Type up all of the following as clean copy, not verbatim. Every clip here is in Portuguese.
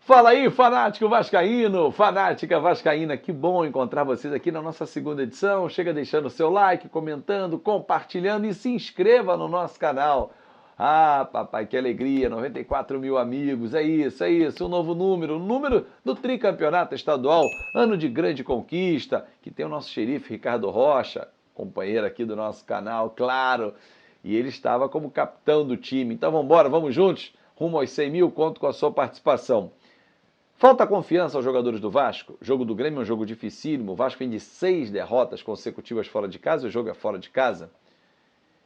Fala aí, fanático vascaíno, fanática vascaína, que bom encontrar vocês aqui na nossa segunda edição. Chega deixando o seu like, comentando, compartilhando e se inscreva no nosso canal. Ah, papai, que alegria, 94 mil amigos, é isso, um novo número, o número do tricampeonato estadual, ano de grande conquista, que tem o nosso xerife Ricardo Rocha, companheiro aqui do nosso canal, claro, e ele estava como capitão do time. Então vamos embora, vamos juntos, rumo aos 100 mil, conto com a sua participação. Falta confiança aos jogadores do Vasco? O jogo do Grêmio é um jogo dificílimo. O Vasco vem de 6 derrotas consecutivas fora de casa. O jogo é fora de casa.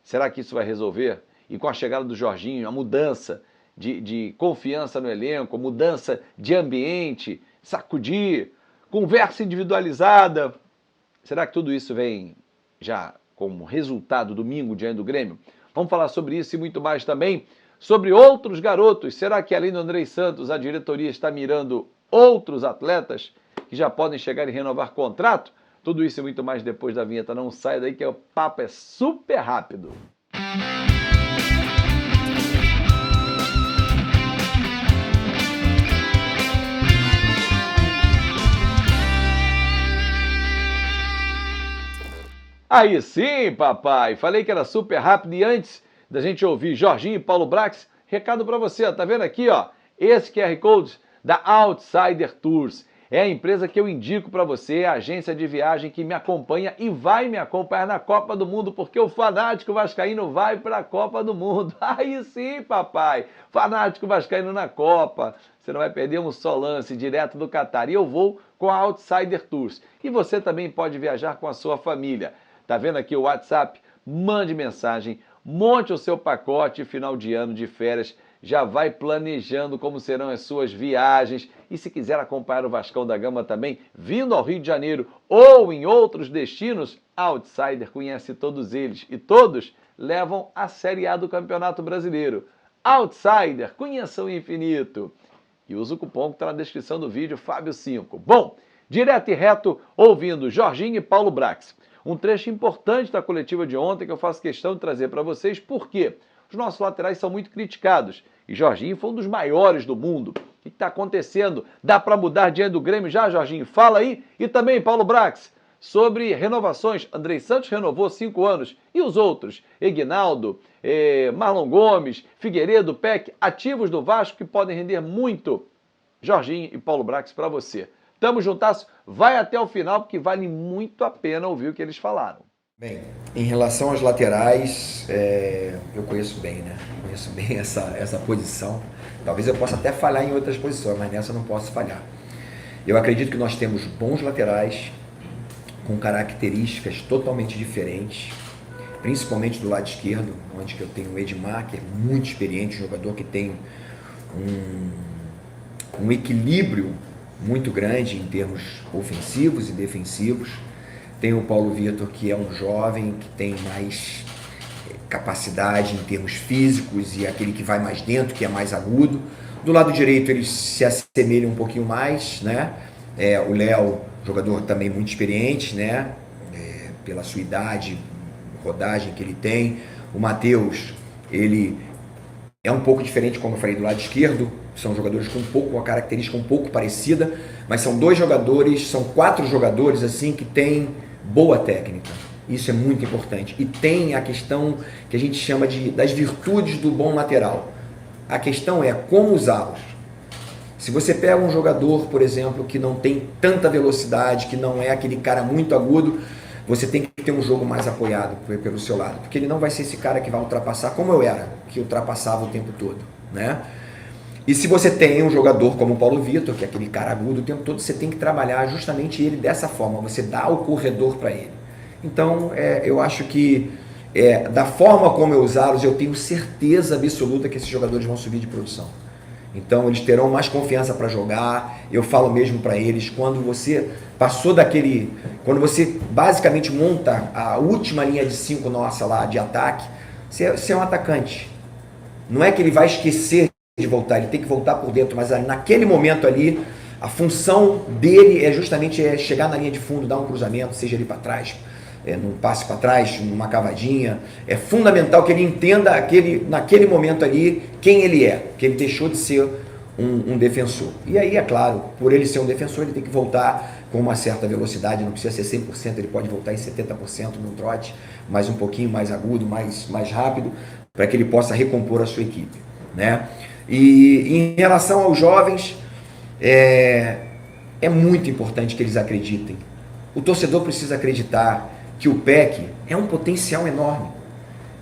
Será que isso vai resolver? E com a chegada do Jorginho, a mudança de confiança no elenco, mudança de ambiente, sacudir, conversa individualizada. Será que tudo isso vem já como resultado domingo diante do Grêmio? Vamos falar sobre isso e muito mais também. Sobre outros garotos, será que além do Andrei Santos, a diretoria está mirando outros atletas que já podem chegar e renovar contrato? Tudo isso e muito mais depois da vinheta. Não sai daí que o papo é super rápido. Aí sim, papai. Falei que era super rápido e antes da gente ouvir Jorginho e Paulo Brax, recado para você, ó, tá vendo aqui, ó, esse QR Code da Outsider Tours. É a empresa que eu indico para você, a agência de viagem que me acompanha e vai me acompanhar na Copa do Mundo, porque o fanático vascaíno vai para a Copa do Mundo. Aí sim, papai, fanático vascaíno na Copa. Você não vai perder um só lance direto do Catar. E eu vou com a Outsider Tours. E você também pode viajar com a sua família. Tá vendo aqui o WhatsApp? Mande mensagem, monte o seu pacote final de ano de férias, já vai planejando como serão as suas viagens e se quiser acompanhar o Vascão da Gama também, vindo ao Rio de Janeiro ou em outros destinos, a Outsider conhece todos eles e todos levam a Série A do Campeonato Brasileiro. Outsider, conheça o infinito. E usa o cupom que está na descrição do vídeo, Fábio5. Bom, direto e reto, ouvindo Jorginho e Paulo Brax. Um trecho importante da coletiva de ontem que eu faço questão de trazer para vocês, porque os nossos laterais são muito criticados. E Jorginho foi um dos maiores do mundo. O que está acontecendo? Dá para mudar diante do Grêmio já, Jorginho? Fala aí. E também, Paulo Brax, sobre renovações. Andrei Santos renovou 5 anos. E os outros? Eguinaldo, Marlon Gomes, Figueiredo, Peck, ativos do Vasco que podem render muito. Jorginho e Paulo Brax para você. Tamo juntasso, vai até o final, porque vale muito a pena ouvir o que eles falaram. Bem, em relação aos laterais, eu conheço bem, né? Conheço bem essa posição. Talvez eu possa até falhar em outras posições, mas nessa eu não posso falhar. Eu acredito que nós temos bons laterais, com características totalmente diferentes, principalmente do lado esquerdo, onde eu tenho o Edmar, que é muito experiente, um jogador que tem um equilíbrio muito grande em termos ofensivos e defensivos. Tem o Paulo Vitor, que é um jovem, que tem mais capacidade em termos físicos e aquele que vai mais dentro, que é mais agudo. Do lado direito eles se assemelham um pouquinho mais, né? O Léo, jogador também muito experiente, né? Pela sua idade, rodagem que ele tem. O Matheus, ele é um pouco diferente, como eu falei, do lado esquerdo. São jogadores com uma característica um pouco parecida, mas são 4 jogadores assim que têm boa técnica. Isso é muito importante. E tem a questão que a gente chama das virtudes do bom lateral. A questão é como usá-los. Se você pega um jogador, por exemplo, que não tem tanta velocidade, que não é aquele cara muito agudo, você tem que ter um jogo mais apoiado pelo seu lado, porque ele não vai ser esse cara que vai ultrapassar como eu era, que ultrapassava o tempo todo, né? E se você tem um jogador como o Paulo Vitor, que é aquele cara agudo o tempo todo, você tem que trabalhar justamente ele dessa forma, você dá o corredor para ele. Então, eu acho que da forma como eu usá-los, eu tenho certeza absoluta que esses jogadores vão subir de produção. Então, eles terão mais confiança para jogar. Eu falo mesmo para eles, quando você passou quando você basicamente monta a última linha de 5 nossa lá de ataque, você é um atacante. Não é que ele vai esquecer de voltar, ele tem que voltar por dentro, mas naquele momento ali, a função dele é justamente chegar na linha de fundo, dar um cruzamento, seja ali para trás, num passe para trás, numa cavadinha. É fundamental que ele entenda naquele momento ali quem ele é, que ele deixou de ser um defensor. E aí, é claro, por ele ser um defensor, ele tem que voltar com uma certa velocidade, não precisa ser 100%, ele pode voltar em 70% num trote, mais um pouquinho mais agudo, mais rápido, para que ele possa recompor a sua equipe, né? E em relação aos jovens, é muito importante que eles acreditem. O torcedor precisa acreditar que o PEC é um potencial enorme,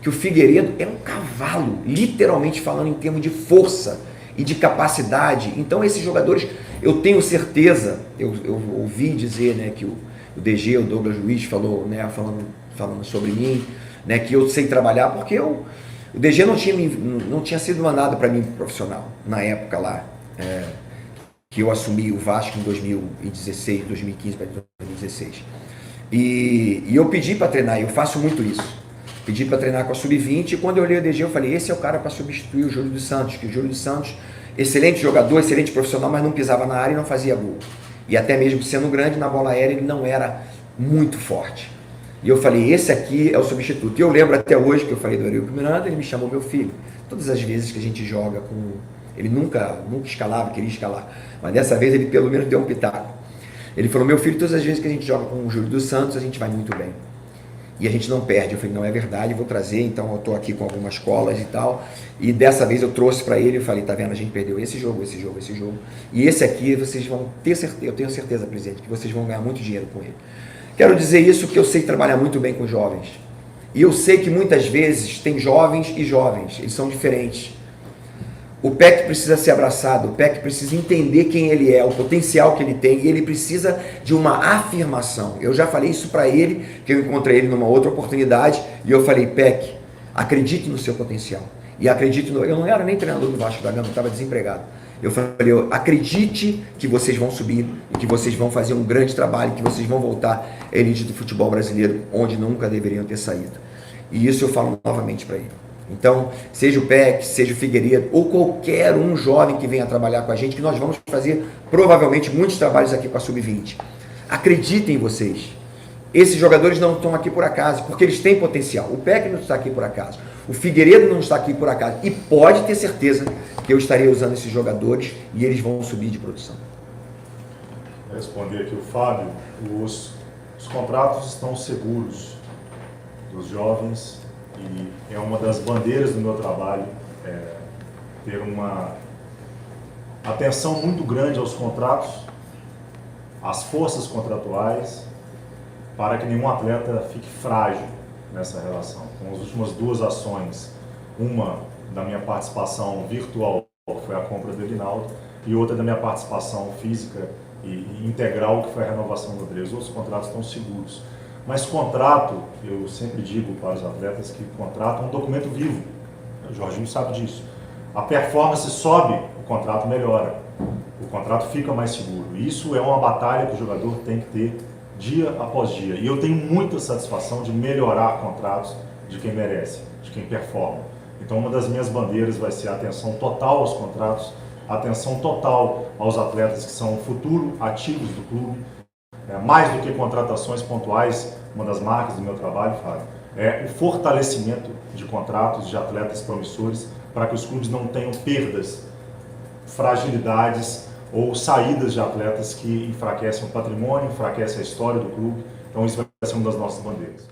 que o Figueiredo é um cavalo, literalmente falando em termos de força e de capacidade. Então esses jogadores, eu tenho certeza, eu ouvi dizer, né, que o DG, o Douglas Luiz, falou, né, falando sobre mim, né, que eu sei trabalhar, porque o DG não tinha sido mandado para mim profissional na época lá, que eu assumi o Vasco em 2016, 2015 para 2016. E eu pedi para treinar, eu faço muito isso. Pedi para treinar com a Sub-20 e quando eu olhei o DG eu falei, esse é o cara para substituir o Júlio dos Santos, que o Júlio dos Santos, excelente jogador, excelente profissional, mas não pisava na área e não fazia gol. E até mesmo sendo grande, na bola aérea ele não era muito forte. E eu falei, esse aqui é o substituto. E eu lembro até hoje que eu falei do Eurico Miranda, ele me chamou meu filho. Todas as vezes que a gente joga com... Ele nunca escalava, queria escalar. Mas dessa vez ele pelo menos deu um pitaco. Ele falou, meu filho, todas as vezes que a gente joga com o Júlio dos Santos, a gente vai muito bem. E a gente não perde. Eu falei, não é verdade, vou trazer, então eu estou aqui com algumas colas e tal. E dessa vez eu trouxe para ele, eu falei, tá vendo, a gente perdeu esse jogo. E esse aqui vocês vão ter certeza, eu tenho certeza, presidente, que vocês vão ganhar muito dinheiro com ele. Quero dizer isso porque eu sei trabalhar muito bem com jovens. E eu sei que muitas vezes tem jovens e jovens, eles são diferentes. O PEC precisa ser abraçado, o PEC precisa entender quem ele é, o potencial que ele tem, e ele precisa de uma afirmação. Eu já falei isso para ele, que eu encontrei ele numa outra oportunidade, e eu falei, PEC, acredite no seu potencial. E acredite no... Eu não era nem treinador do Vasco da Gama, eu estava desempregado. Eu falei, acredite que vocês vão subir, e que vocês vão fazer um grande trabalho, que vocês vão voltar à elite do futebol brasileiro, onde nunca deveriam ter saído. E isso eu falo novamente para ele. Então, seja o PEC, seja o Figueiredo, ou qualquer um jovem que venha trabalhar com a gente, que nós vamos fazer provavelmente muitos trabalhos aqui com a Sub-20. Acreditem em vocês. Esses jogadores não estão aqui por acaso, porque eles têm potencial. O PEC não está aqui por acaso. O Figueiredo não está aqui por acaso. E pode ter certeza que eu estarei usando esses jogadores e eles vão subir de produção. Vou responder aqui o Fábio. Os contratos estão seguros dos jovens. E é uma das bandeiras do meu trabalho ter uma atenção muito grande aos contratos, às forças contratuais, para que nenhum atleta fique frágil nessa relação. Com as últimas duas ações, uma da minha participação virtual, que foi a compra do Elinaldo, e outra da minha participação física e integral, que foi a renovação do Andrés. Os outros contratos estão seguros. Mas contrato, eu sempre digo para os atletas que contrato é um documento vivo. O Jorginho sabe disso. A performance sobe, o contrato melhora. O contrato fica mais seguro. Isso é uma batalha que o jogador tem que ter dia após dia. E eu tenho muita satisfação de melhorar contratos de quem merece, de quem performa. Então uma das minhas bandeiras vai ser a atenção total aos contratos, a atenção total aos atletas que são o futuro ativos do clube. Mais do que contratações pontuais, uma das marcas do meu trabalho, Fábio, é o fortalecimento de contratos de atletas promissores para que os clubes não tenham perdas, fragilidades ou saídas de atletas que enfraquecem o patrimônio, enfraquecem a história do clube. Então isso vai ser uma das nossas bandeiras.